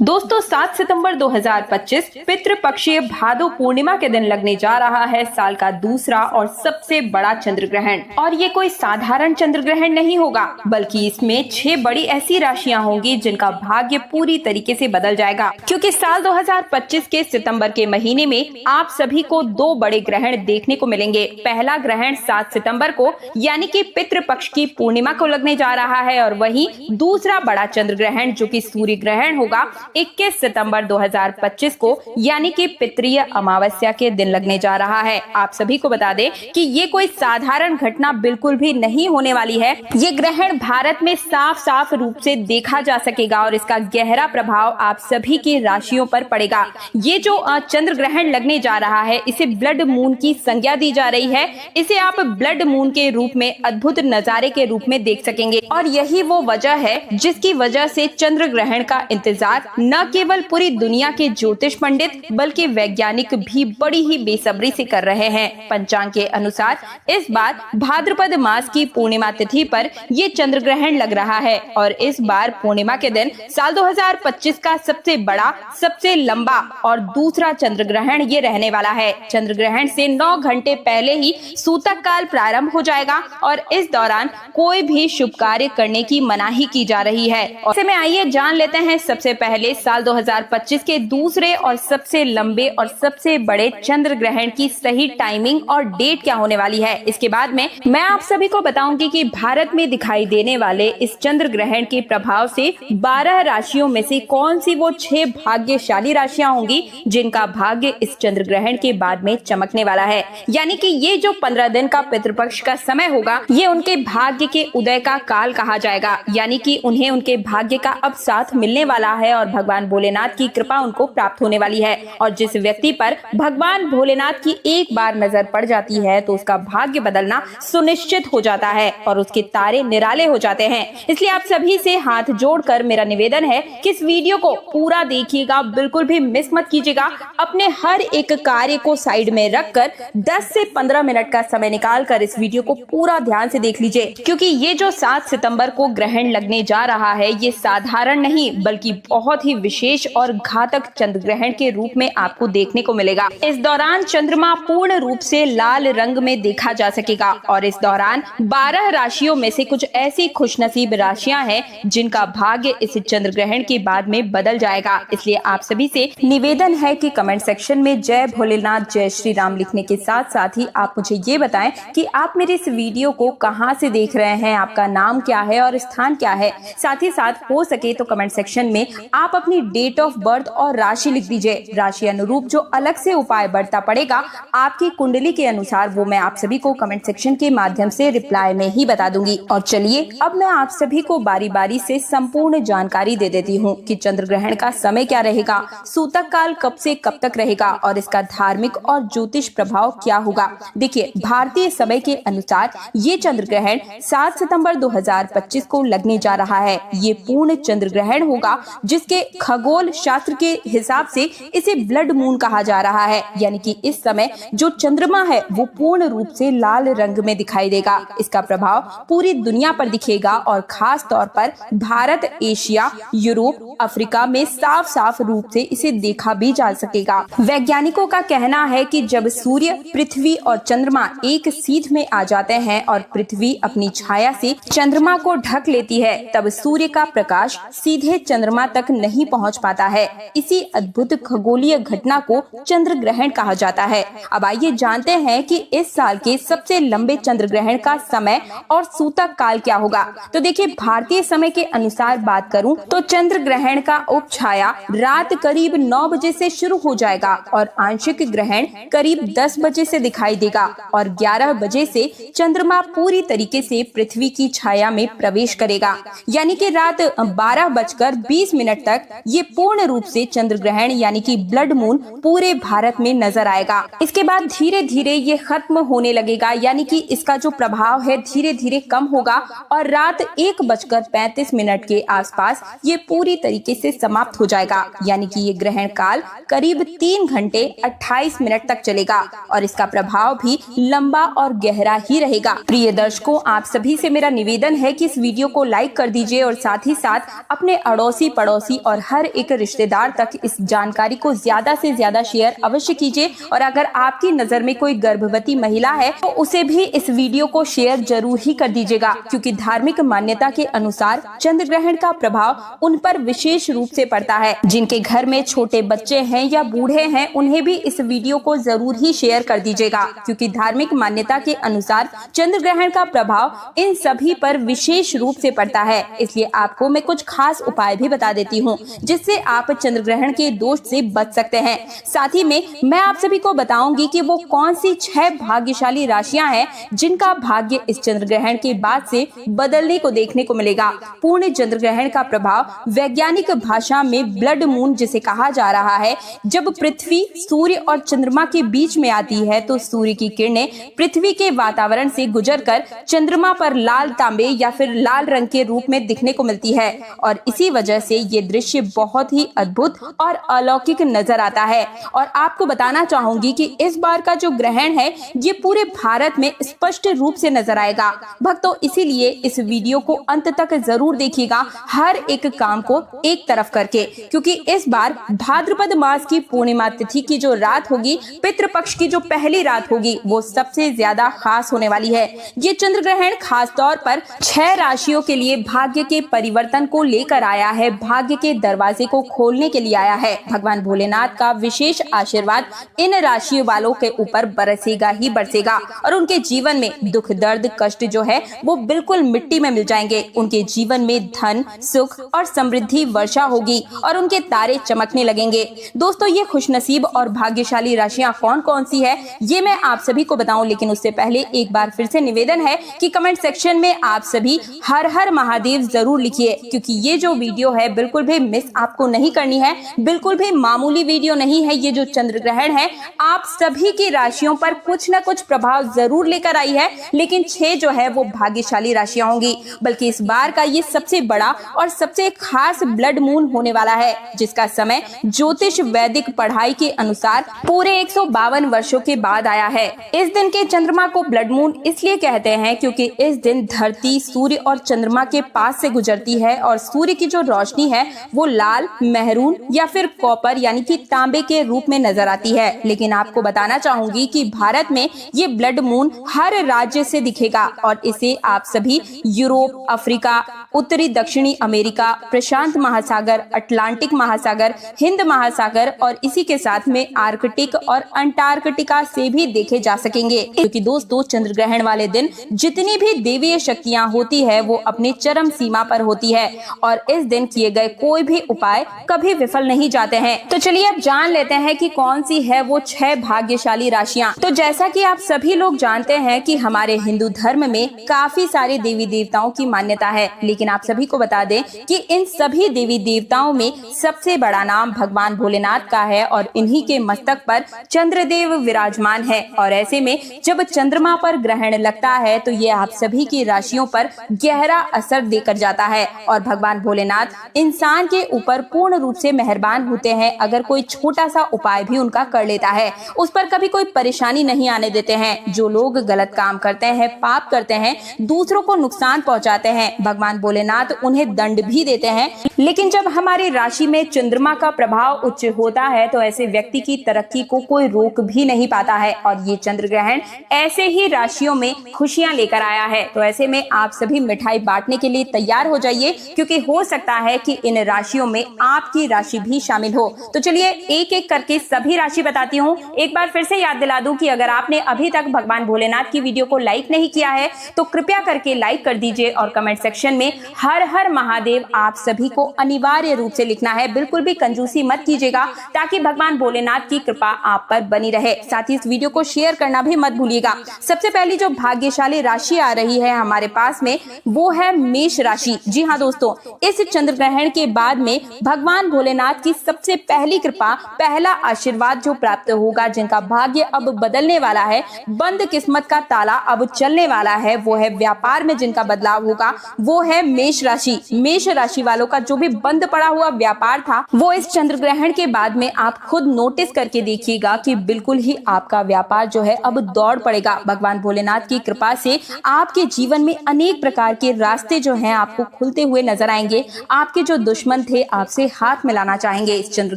दोस्तों 7 सितंबर 2025 पितृपक्षीय भादो पूर्णिमा के दिन लगने जा रहा है साल का दूसरा और सबसे बड़ा चंद्र ग्रहण। और ये कोई साधारण चंद्र ग्रहण नहीं होगा, बल्कि इसमें 6 बड़ी ऐसी राशियां होंगी जिनका भाग्य पूरी तरीके से बदल जाएगा। क्योंकि साल 2025 के सितंबर के महीने में आप सभी को 2 बड़े ग्रहण देखने को मिलेंगे। पहला ग्रहण 7 सितंबर को यानी कि पितृपक्ष की पूर्णिमा को लगने जा रहा है, और वहीं दूसरा बड़ा चंद्र ग्रहण जो कि सूर्य ग्रहण होगा 21 सितंबर 2025 को यानी कि पितृय अमावस्या के दिन लगने जा रहा है। आप सभी को बता दें कि ये कोई साधारण घटना बिल्कुल भी नहीं होने वाली है। ये ग्रहण भारत में साफ साफ रूप से देखा जा सकेगा और इसका गहरा प्रभाव आप सभी की राशियों पर पड़ेगा। ये जो चंद्र ग्रहण लगने जा रहा है इसे ब्लड मून की संज्ञा दी जा रही है। इसे आप ब्लड मून के रूप में अद्भुत नजारे के रूप में देख सकेंगे, और यही वो वजह है जिसकी वजह से चंद्र ग्रहण का इंतजार न केवल पूरी दुनिया के ज्योतिष पंडित बल्कि वैज्ञानिक भी बड़ी ही बेसब्री से कर रहे हैं। पंचांग के अनुसार इस बार भाद्रपद मास की पूर्णिमा तिथि पर ये चंद्र ग्रहण लग रहा है, और इस बार पूर्णिमा के दिन साल 2025 का सबसे बड़ा, सबसे लंबा और दूसरा चंद्र ग्रहण ये रहने वाला है। चंद्र ग्रहण से 9 घंटे पहले ही सूतक काल प्रारंभ हो जाएगा, और इस दौरान कोई भी शुभ कार्य करने की मनाही की जा रही है। ऐसे में आइए जान लेते हैं सबसे पहले साल 2025 के दूसरे और सबसे लंबे और सबसे बड़े चंद्र ग्रहण की सही टाइमिंग और डेट क्या होने वाली है। इसके बाद में मैं आप सभी को बताऊंगी कि भारत में दिखाई देने वाले इस चंद्र ग्रहण के प्रभाव से 12 राशियों में से कौन सी वो 6 भाग्यशाली राशियां होंगी जिनका भाग्य इस चंद्र ग्रहण के बाद में चमकने वाला है। यानी कि ये जो 15 दिन का पितृपक्ष का समय होगा ये उनके भाग्य के उदय का काल कहा जाएगा। यानी कि उन्हें उनके भाग्य का अब साथ मिलने वाला है और भगवान भोलेनाथ की कृपा उनको प्राप्त होने वाली है। और जिस व्यक्ति पर भगवान भोलेनाथ की एक बार नजर पड़ जाती है तो उसका भाग्य बदलना सुनिश्चित हो जाता है और उसके तारे निराले हो जाते हैं। इसलिए आप सभी से हाथ जोड़कर मेरा निवेदन है कि इस वीडियो को पूरा देखिएगा, बिल्कुल भी मिस मत कीजिएगा। अपने हर एक कार्य को साइड में रखकर 10 से 15 मिनट का समय निकालकर इस वीडियो को पूरा ध्यान से देख लीजिए, क्योंकि ये जो 7 सितंबर को ग्रहण लगने जा रहा है ये साधारण नहीं बल्कि बहुत ही विशेष और घातक चंद्र ग्रहण के रूप में आपको देखने को मिलेगा। इस दौरान चंद्रमा पूर्ण रूप से लाल रंग में देखा जा सकेगा, और इस दौरान 12 राशियों में से कुछ ऐसी खुशनसीब राशियां हैं जिनका भाग्य इस चंद्र ग्रहण के बाद में बदल जाएगा। इसलिए आप सभी से निवेदन है कि कमेंट सेक्शन में जय भोलेनाथ, जय श्री राम लिखने के साथ साथ ही आप मुझे ये बताएं कि आप मेरे इस वीडियो को कहां से देख रहे हैं, आपका नाम क्या है और स्थान क्या है। साथ ही साथ हो सके तो कमेंट सेक्शन में आप अपनी डेट ऑफ बर्थ और राशि लिख दीजिए। राशि अनुरूप जो अलग से उपाय बढ़ता पड़ेगा आपकी कुंडली के अनुसार वो मैं आप सभी को कमेंट सेक्शन के माध्यम से रिप्लाई में ही बता दूंगी। और चलिए अब मैं आप सभी को बारी बारी से संपूर्ण जानकारी दे देती हूँ कि चंद्र ग्रहण का समय क्या रहेगा, सूतक काल कब से कब तक रहेगा और इसका धार्मिक और ज्योतिष प्रभाव क्या होगा। देखिए, भारतीय समय के अनुसार ये चंद्र ग्रहण 7 सितंबर 2025 को लगने जा रहा है। ये पूर्ण चंद्र ग्रहण होगा जिसके खगोल शास्त्र के हिसाब से इसे ब्लड मून कहा जा रहा है। यानी कि इस समय जो चंद्रमा है वो पूर्ण रूप से लाल रंग में दिखाई देगा। इसका प्रभाव पूरी दुनिया पर दिखेगा और खास तौर पर भारत, एशिया, यूरोप, अफ्रीका में साफ साफ रूप से इसे देखा भी जा सकेगा। वैज्ञानिकों का कहना है कि जब सूर्य, पृथ्वी और चंद्रमा एक सीध में आ जाते हैं और पृथ्वी अपनी छाया से चंद्रमा को ढक लेती है तब सूर्य का प्रकाश सीधे चंद्रमा तक नहीं पहुंच पाता है। इसी अद्भुत खगोलीय घटना को चंद्र ग्रहण कहा जाता है। अब आइए जानते हैं कि इस साल के सबसे लंबे चंद्र ग्रहण का समय और सूतक काल क्या होगा। तो देखिए, भारतीय समय के अनुसार बात करूं तो चंद्र ग्रहण का उपछाया रात करीब 9 बजे से शुरू हो जाएगा और आंशिक ग्रहण करीब 10 बजे से दिखाई देगा और 11 बजे से चंद्रमा पूरी तरीके से पृथ्वी की छाया में प्रवेश करेगा। यानी कि रात 12:20 तक ये पूर्ण रूप से चंद्र ग्रहण यानी कि ब्लड मून पूरे भारत में नजर आएगा। इसके बाद धीरे धीरे ये खत्म होने लगेगा, यानी कि इसका जो प्रभाव है धीरे धीरे कम होगा और रात 1:35 के आसपास ये पूरी तरीके से समाप्त हो जाएगा। यानी कि ये ग्रहण काल करीब 3 घंटे 28 मिनट तक चलेगा और इसका प्रभाव भी लंबा और गहरा ही रहेगा। प्रिय दर्शकों, आप सभी से मेरा निवेदन है कि इस वीडियो को लाइक कर दीजिए और साथ ही साथ अपने अड़ोसी, पड़ोसी और हर एक रिश्तेदार तक इस जानकारी को ज्यादा से ज्यादा शेयर अवश्य कीजिए। और अगर आपकी नजर में कोई गर्भवती महिला है तो उसे भी इस वीडियो को शेयर जरूर ही कर दीजिएगा, क्योंकि धार्मिक मान्यता के अनुसार चंद्र ग्रहण का प्रभाव उन पर विशेष रूप से पड़ता है। जिनके घर में छोटे बच्चे हैं या बूढ़े हैं उन्हें भी इस वीडियो को जरूर ही शेयर कर दीजिएगा, क्योंकि धार्मिक मान्यता के अनुसार चंद्र ग्रहण का प्रभाव इन सभी पर विशेष रूप से पड़ता है। इसलिए आपको मैं कुछ खास उपाय भी बता देती हूँ जिससे आप चंद्र ग्रहण के दोष से बच सकते हैं। साथ ही में मैं आप सभी को बताऊंगी कि वो कौन सी 6 भाग्यशाली राशियां हैं जिनका भाग्य इस चंद्र ग्रहण के बाद से बदलने को देखने को मिलेगा। पूर्ण चंद्र ग्रहण का प्रभाव वैज्ञानिक भाषा में ब्लड मून जिसे कहा जा रहा है, जब पृथ्वी सूर्य और चंद्रमा के बीच में आती है तो सूर्य की किरणें पृथ्वी के वातावरण से गुजरकर चंद्रमा पर लाल तांबे या फिर लाल रंग के रूप में दिखने को मिलती है। और इसी वजह से ये दृश्य बहुत ही अद्भुत और अलौकिक नजर आता है। और आपको बताना चाहूंगी कि इस बार का जो ग्रहण है ये पूरे भारत में स्पष्ट रूप से नजर आएगा। भक्तों, इसीलिए इस वीडियो को अंत तक जरूर देखिएगा, हर एक काम को एक तरफ करके, क्योंकि इस बार भाद्रपद मास की पूर्णिमा तिथि की जो रात होगी, पितृपक्ष की जो पहली रात होगी, वो सबसे ज्यादा खास होने वाली है। ये चंद्र ग्रहण खास तौर पर 6 राशियों के लिए भाग्य के परिवर्तन को लेकर आया है, भाग्य के दरवाजे को खोलने के लिए आया है। भगवान भोलेनाथ का विशेष आशीर्वाद इन राशियों वालों के ऊपर बरसेगा ही बरसेगा और उनके जीवन में दुख दर्द कष्ट जो है वो बिल्कुल मिट्टी में मिल जाएंगे। उनके जीवन में धन सुख और समृद्धि वर्षा होगी और उनके तारे चमकने लगेंगे। दोस्तों, ये खुशनसीब और भाग्यशाली राशियां कौन कौन सी है ये मैं आप सभी को बताऊं, लेकिन उससे पहले एक बार फिर से निवेदन है कि कमेंट सेक्शन में आप सभी हर हर महादेव जरूर लिखिए, क्योंकि ये जो वीडियो है बिल्कुल भी मिस आपको नहीं करनी है, बिल्कुल भी मामूली वीडियो नहीं है। ये जो चंद्र ग्रहण है आप सभी की राशियों पर कुछ न कुछ प्रभाव जरूर लेकर आई है, लेकिन 6 जो है वो भाग्यशाली राशियां होंगी। बल्कि इस बार का ये सबसे बड़ा और सबसे खास ब्लड मून होने वाला है, जिसका समय ज्योतिष वैदिक पढ़ाई के अनुसार पूरे 152 वर्षों के बाद आया है। इस दिन के चंद्रमा को ब्लड मून इसलिए कहते हैं क्योंकि इस दिन धरती सूर्य और चंद्रमा के पास से गुजरती है और सूर्य की जो रोशनी है वो लाल, मेहरून या फिर कॉपर यानी कि तांबे के रूप में नजर आती है। लेकिन आपको बताना चाहूंगी कि भारत में ये ब्लड मून हर राज्य से दिखेगा और इसे आप सभी यूरोप, अफ्रीका, उत्तरी दक्षिणी अमेरिका, प्रशांत महासागर, अटलांटिक महासागर, हिंद महासागर और इसी के साथ में आर्कटिक और अंटार्कटिका से भी देखे जा सकेंगे। क्योंकि दोस्तों, चंद्र ग्रहण वाले दिन जितनी भी देवीय शक्तियां होती है वो अपनी चरम सीमा पर होती है और इस दिन किए गए कोई भी उपाय कभी विफल नहीं जाते हैं। तो चलिए अब जान लेते हैं कि कौन सी है वो 6 भाग्यशाली राशियां। तो जैसा कि आप सभी लोग जानते हैं कि हमारे हिंदू धर्म में काफी सारे देवी देवताओं की मान्यता है, लेकिन आप सभी को बता दें कि इन सभी देवी देवताओं में सबसे बड़ा नाम भगवान भोलेनाथ का है और इन्हीं के मस्तक पर चंद्रदेव विराजमान है। और ऐसे में जब चंद्रमा पर ग्रहण लगता है तो ये आप सभी की राशियों पर गहरा असर देकर जाता है और भगवान भोलेनाथ इंसान के ऊपर पूर्ण रूप से मेहरबान होते हैं। अगर कोई छोटा सा उपाय भी उनका कर लेता है उस पर कभी कोई परेशानी नहीं आने देते हैं। जो लोग गलत काम करते हैं, पाप करते हैं, दूसरों को नुकसान पहुंचाते हैं, भगवान भोलेनाथ उन्हें दंड भी देते हैं। लेकिन जब हमारी राशि में चंद्रमा का प्रभाव उच्च होता है तो ऐसे व्यक्ति की तरक्की को कोई रोक भी नहीं पाता है और ये चंद्र ग्रहण ऐसे ही राशियों में खुशियां लेकर आया है। तो ऐसे में आप सभी मिठाई बांटने के लिए तैयार हो जाइए, क्योंकि हो सकता है कि इन राशियों में आपकी राशि भी शामिल हो। तो चलिए एक एक करके सभी राशि बताती हूँ। एक बार फिर से याद दिला दूं कि अगर आपने अभी तक भगवान भोलेनाथ की वीडियो को लाइक नहीं किया है तो कृपया करके लाइक कर दीजिए और कमेंट सेक्शन में हर हर महादेव आप सभी को अनिवार्य रूप से लिखना है। बिल्कुल भी कंजूसी मत कीजिएगा ताकि भगवान भोलेनाथ की कृपा आप पर बनी रहे। साथ ही इस वीडियो को शेयर करना भी मत भूलिएगा। सबसे पहली जो भाग्यशाली राशि आ रही है हमारे पास में वो है मेष राशि। जी हाँ दोस्तों, इस चंद्र ग्रहण के बाद में भगवान भोलेनाथ की सबसे पहली कृपा, पहला आशीर्वाद जो प्राप्त होगा, जिनका भाग्य अब बदलने वाला है, बंद किस्मत का ताला अब चलने वाला है, वो है व्यापार में जिनका बदलाव होगा, वो है मेष राशि। मेष राशि वालों का जो भी बंद पड़ा हुआ व्यापार था वो इस चंद्र ग्रहण के बाद में आप खुद नोटिस करके देखिएगा कि बिल्कुल ही आपका व्यापार जो है अब दौड़ पड़ेगा। भगवान भोलेनाथ की कृपा से आपके जीवन में अनेक प्रकार के रास्ते जो हैं आपको खुलते हुए नजर आएंगे। आपके जो दुश्मन दुश्मन थे आपसे हाथ मिलाना चाहेंगे। इस चंद्र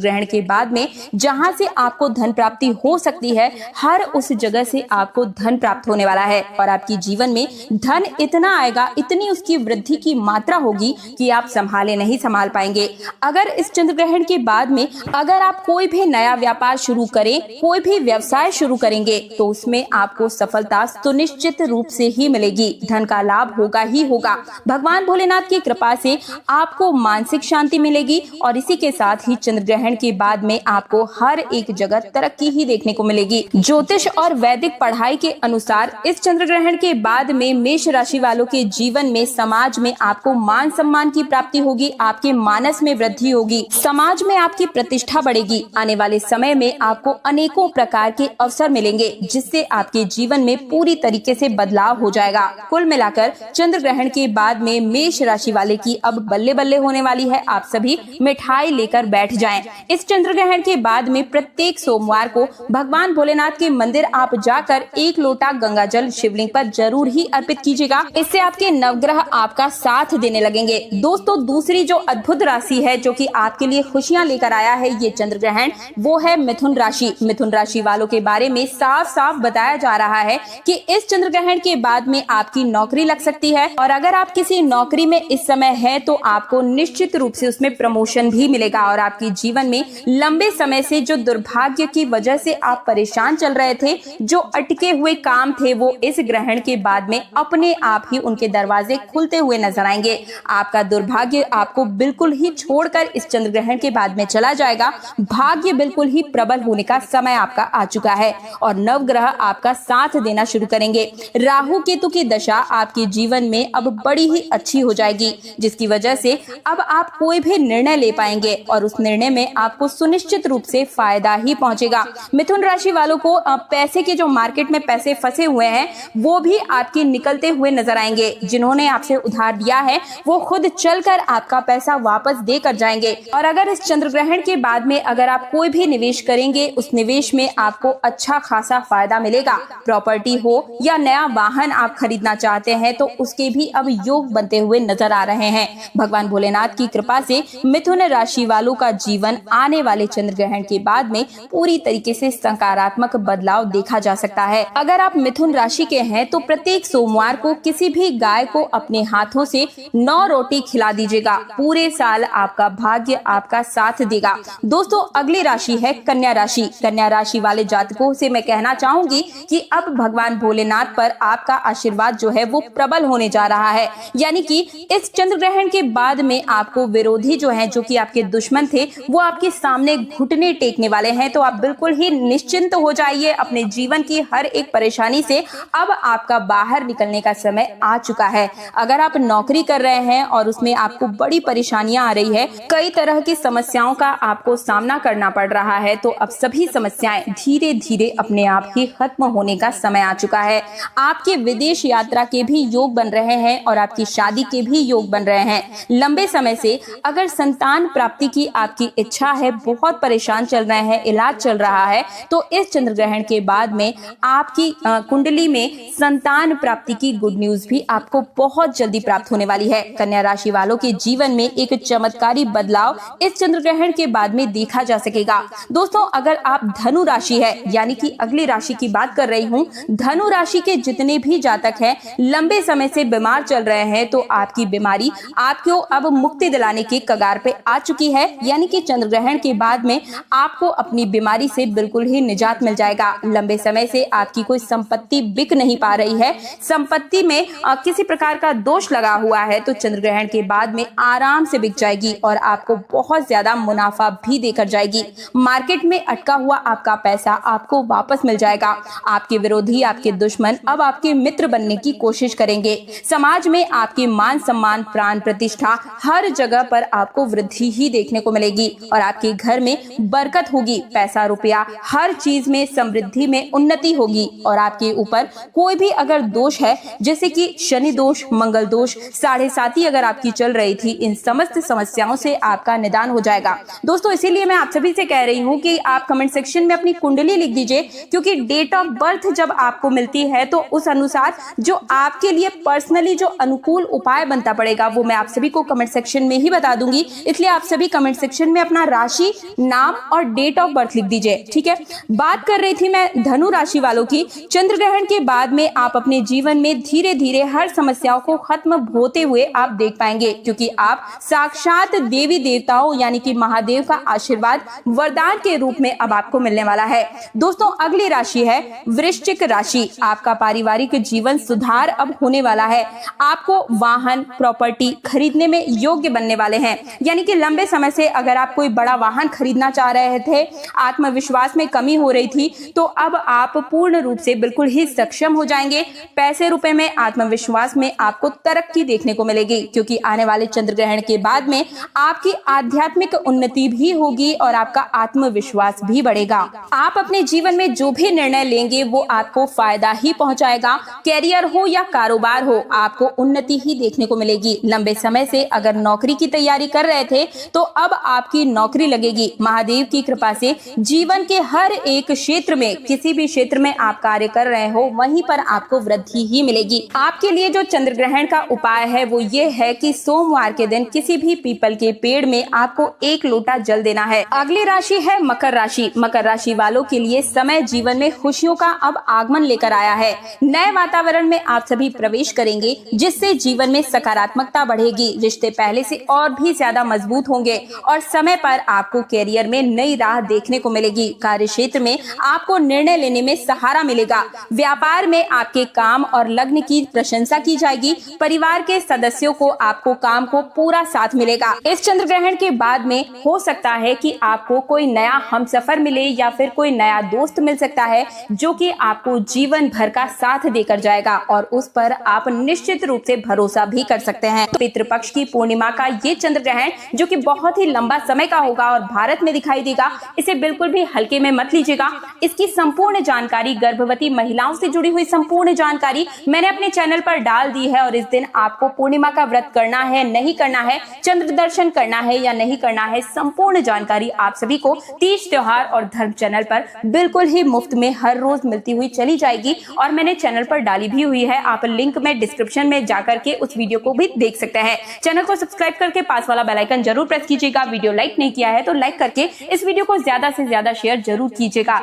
ग्रहण के बाद में जहां से आपको धन प्राप्ति हो सकती है, हर उस जगह से आपको धन प्राप्त होने वाला है और आपके जीवन में धन इतना आएगा, इतनी उसकी वृद्धि की मात्रा होगी कि आप नहीं संभाल पाएंगे। अगर इस चंद्र ग्रहण के बाद में अगर आप कोई भी नया व्यापार शुरू करें, कोई भी व्यवसाय शुरू करेंगे, तो उसमें आपको सफलता सुनिश्चित रूप से ही मिलेगी। धन का लाभ होगा ही होगा। भगवान भोलेनाथ की कृपा से आपको मानसिक शांति मिलेगी और इसी के साथ ही चंद्र ग्रहण के बाद में आपको हर एक जगह तरक्की ही देखने को मिलेगी। ज्योतिष और वैदिक पढ़ाई के अनुसार इस चंद्र ग्रहण के बाद में मेष राशि वालों के जीवन में, समाज में आपको मान सम्मान की प्राप्ति होगी, आपके मानस में वृद्धि होगी, समाज में आपकी प्रतिष्ठा बढ़ेगी। आने वाले समय में आपको अनेकों प्रकार के अवसर मिलेंगे, जिससे आपके जीवन में पूरी तरीके से बदलाव हो जाएगा। कुल मिलाकर चंद्र ग्रहण के बाद में मेष राशि वाले की अब बल्ले बल्ले होने वाली है। आप सभी मिठाई लेकर बैठ जाएं। इस चंद्र ग्रहण के बाद में प्रत्येक सोमवार को भगवान भोलेनाथ के मंदिर आप जाकर 1 लोटा गंगा जल शिवलिंग पर जरूर ही अर्पित कीजिएगा। इससे आपके नवग्रह आपका साथ देने लगेंगे। दोस्तों, दूसरी जो अद्भुत राशि है जो कि आपके लिए खुशियां लेकर आया है ये चंद्र ग्रहण, वो है मिथुन राशि। मिथुन राशि वालों के बारे में साफ साफ बताया जा रहा है कि इस चंद्र ग्रहण के बाद में आपकी नौकरी लग सकती है और अगर आप किसी नौकरी में इस समय है तो आपको निश्चित रूप से उसमें प्रमोशन भी मिलेगा और आपके जीवन में लंबे समय से जो दुर्भाग्य की वजह से आप परेशान चल रहे थे, जो अटके हुए काम थे, वो इस ग्रहण के बाद में अपने आप ही उनके दरवाजे खुलते हुए नजर आएंगे। आपका दुर्भाग्य आपको बिल्कुल ही छोड़कर इस चंद्र ग्रहण के बाद में चला जाएगा। भाग्य बिल्कुल ही प्रबल होने का समय आपका आ चुका है और नवग्रह आपका साथ देना शुरू करेंगे। राहु केतु की दशा आपके जीवन में अब बड़ी ही अच्छी हो जाएगी, जिसकी वजह से अब आप कोई भी निर्णय ले पाएंगे और उस निर्णय में आपको सुनिश्चित रूप से फायदा ही पहुंचेगा। मिथुन राशि वालों को पैसे के जो मार्केट में पैसे फंसे हुए हैं वो भी आपके निकलते हुए नजर आएंगे। जिन्होंने आपसे उधार दिया है वो खुद चलकर आपका पैसा वापस देकर जाएंगे। और अगर इस चंद्र ग्रहण के बाद में अगर आप कोई भी निवेश करेंगे, उस निवेश में आपको अच्छा खासा फायदा मिलेगा। प्रॉपर्टी हो या नया वाहन आप खरीदना चाहते हैं तो उसके भी अब योग बनते हुए नजर आ रहे हैं। भगवान भोलेनाथ की कृपा से मिथुन राशि वालों का जीवन आने वाले चंद्र ग्रहण के बाद में पूरी तरीके से सकारात्मक बदलाव देखा जा सकता है। अगर आप मिथुन राशि के हैं तो प्रत्येक सोमवार को किसी भी गाय को अपने हाथों से 9 रोटी खिला दीजिएगा। पूरे साल आपका भाग्य आपका साथ देगा। दोस्तों, अगली राशि है कन्या राशि। कन्या राशि वाले जातकों से मैं कहना चाहूंगी कि अब भगवान भोलेनाथ पर आपका आशीर्वाद जो है वो प्रबल होने जा रहा है। यानी कि इस चंद्र ग्रहण के बाद में आपको विरोधी जो है, जो कि आपके दुश्मन थे, वो आपके सामने घुटने टेकने वाले हैं। तो आप बिल्कुल ही निश्चिंत हो जाइए अपने जीवन की हर एक परेशानी से। अब आपका बाहर निकलने का समय आ चुका है। अगर आप नौकरी कर रहे हैं और उसमें आपको बड़ी परेशानियां आ रही है, कई तरह की समस्याओं का आपको सामना करना पड़ रहा है, तो अब सभी समस्याएं धीरे धीरे अपने आप ही खत्म होने का समय आ चुका है। आपके विदेश यात्रा के भी योग बन रहे हैं और आपकी शादी के भी योग बन रहे हैं। लंबे समय से अगर संतान प्राप्ति की आपकी इच्छा है, बहुत परेशान चल रहे हैं, इलाज चल रहा है, तो इस चंद्र ग्रहण के बाद में आपकी कुंडली में संतान प्राप्ति की गुड न्यूज भी आपको बहुत जल्दी प्राप्त होने वाली है। कन्या राशि वालों के जीवन में एक चमत्कारी बदलाव इस चंद्र ग्रहण के बाद में देखा जा सकेगा। दोस्तों, अगर आप धनु राशि है, यानी कि अगली राशि की बात कर रही हूँ, धनु राशि के जितने भी जातक हैं, लंबे समय से बीमार चल रहे हैं, तो आपकी बीमारी आपको अब मुक्ति दिलाने के कगार पे आ चुकी है। यानी कि चंद्र ग्रहण के बाद में आपको अपनी बीमारी से बिल्कुल ही निजात मिल जाएगा। लंबे समय से आपकी कोई संपत्ति बिक नहीं पा रही है, संपत्ति में किसी प्रकार का दोष लगा हुआ है, तो चंद्र ग्रहण के बाद में आराम से बिक जाएगी और आपको बहुत ज्यादा मुनाफा भी देकर जाएगी। मार्केट में अटका हुआ आपका पैसा आपको वापस मिल जाएगा। आपके विरोधी, आपके दुश्मन अब आपके मित्र बनने की कोशिश करेंगे। समाज में आपके मान सम्मान, प्राण प्रतिष्ठा, हर जगह पर आपको वृद्धि ही देखने को मिलेगी और आपके घर में बरकत होगी। पैसा रुपया हर चीज में समृद्धि में उन्नति होगी और आपके ऊपर कोई भी अगर दोष है, जैसे कि शनि दोष, मंगल दोष, 7.5 अगर आपकी चल रही थी, इन समस्त समस्याओं से आपका निदान हो जाएगा। दोस्तों, इसीलिए मैं आप सभी से कह रही हूँ कि आप कमेंट सेक्शन में अपनी कुंडली लिख दीजिए, क्योंकि डेट ऑफ बर्थ जब आपको मिलती है तो उस अनुसार जो आपके लिए पर्सनली जो अनुकूल उपाय बनता पड़ेगा वो मैं आप सभी को कमेंट सेक्शन में ही बता बता दूंगी, इसलिए आप सभी कमेंट सेक्शन में अपना राशि, नाम और डेट ऑफ बर्थ लिख दीजिए। ठीक है, बात कर रही थी मैं धनु राशि वालों की। चंद्र ग्रहण के बाद में आप अपने जीवन में धीरे धीरे हर समस्याओं को खत्म होते हुए आप देख पाएंगे, क्योंकि आप साक्षात देवी देवताओं यानी कि महादेव का आशीर्वाद वरदान के रूप में अब आपको मिलने वाला है। दोस्तों, अगली राशि है वृश्चिक राशि। आपका पारिवारिक जीवन सुधार अब होने वाला है। आपको वाहन, प्रॉपर्टी खरीदने में योग्य बनने वाले हैं, यानी कि लंबे समय से अगर आप कोई बड़ा वाहन खरीदना चाह रहे थे, आत्मविश्वास में कमी हो रही थी, तो अब आप पूर्ण रूप से बिल्कुल ही सक्षम हो जाएंगे। पैसे रुपए में, आत्मविश्वास में आपको तरक्की देखने को मिलेगी, क्योंकि आने वाले चंद्र ग्रहण के बाद में आपकी आध्यात्मिक उन्नति भी होगी और आपका आत्मविश्वास भी बढ़ेगा। आप अपने जीवन में जो भी निर्णय लेंगे वो आपको फायदा ही पहुंचाएगा। कैरियर हो या कारोबार हो, आपको उन्नति ही देखने को मिलेगी। लंबे समय से अगर नौकरी की तैयारी कर रहे थे तो अब आपकी नौकरी लगेगी। महादेव की कृपा से जीवन के हर एक क्षेत्र में, किसी भी क्षेत्र में आप कार्य कर रहे हो, वहीं पर आपको वृद्धि ही मिलेगी। आपके लिए जो चंद्र ग्रहण का उपाय है वो ये है कि सोमवार के दिन किसी भी पीपल के पेड़ में आपको 1 लोटा जल देना है। अगली राशि है मकर राशि। मकर राशि वालों के लिए समय जीवन में खुशियों का अब आगमन लेकर आया है। नए वातावरण में आप सभी प्रवेश करेंगे, जिससे जीवन में सकारात्मकता बढ़ेगी। रिश्ते पहले से और भी ज्यादा मजबूत होंगे और समय पर आपको कैरियर में नई राह देखने को मिलेगी। कार्य क्षेत्र में आपको निर्णय लेने में सहारा मिलेगा। व्यापार में आपके काम और लग्न की प्रशंसा की जाएगी। परिवार के सदस्यों को आपको काम को पूरा साथ मिलेगा। इस चंद्र ग्रहण के बाद में हो सकता है कि आपको कोई नया हमसफर मिले या फिर कोई नया दोस्त मिल सकता है, जो कि आपको जीवन भर का साथ देकर जाएगा और उस पर आप निश्चित रूप से भरोसा भी कर सकते हैं। पितृपक्ष की पूर्णिमा का ये चंद्र ग्रहण, जो कि बहुत ही लंबा समय का होगा और भारत में दिखाई देगा, इसे बिल्कुल भी हल्के में मत लीजिएगा। इसकी संपूर्ण जानकारी, गर्भवती महिलाओं से जुड़ी हुई संपूर्ण जानकारी मैंने अपने चैनल पर डाल दी है और इस दिन आपको पूर्णिमा का व्रत करना है, नहीं करना है, चंद्र दर्शन करना है या नहीं करना है, संपूर्ण जानकारी आप सभी को तीज त्योहार और धर्म चैनल पर बिल्कुल ही मुफ्त में हर रोज मिलती हुई चली जाएगी और मैंने चैनल पर डाली भी हुई है। आप लिंक में डिस्क्रिप्शन में जाकर के उस वीडियो को भी देख सकते हैं। चैनल को सब्सक्राइब करके पास वाला बेल आइकन जरूर प्रेस कीजिएगा। वीडियो लाइक नहीं किया है तो लाइक करके इस वीडियो को ज्यादा से ज्यादा शेयर जरूर कीजिएगा।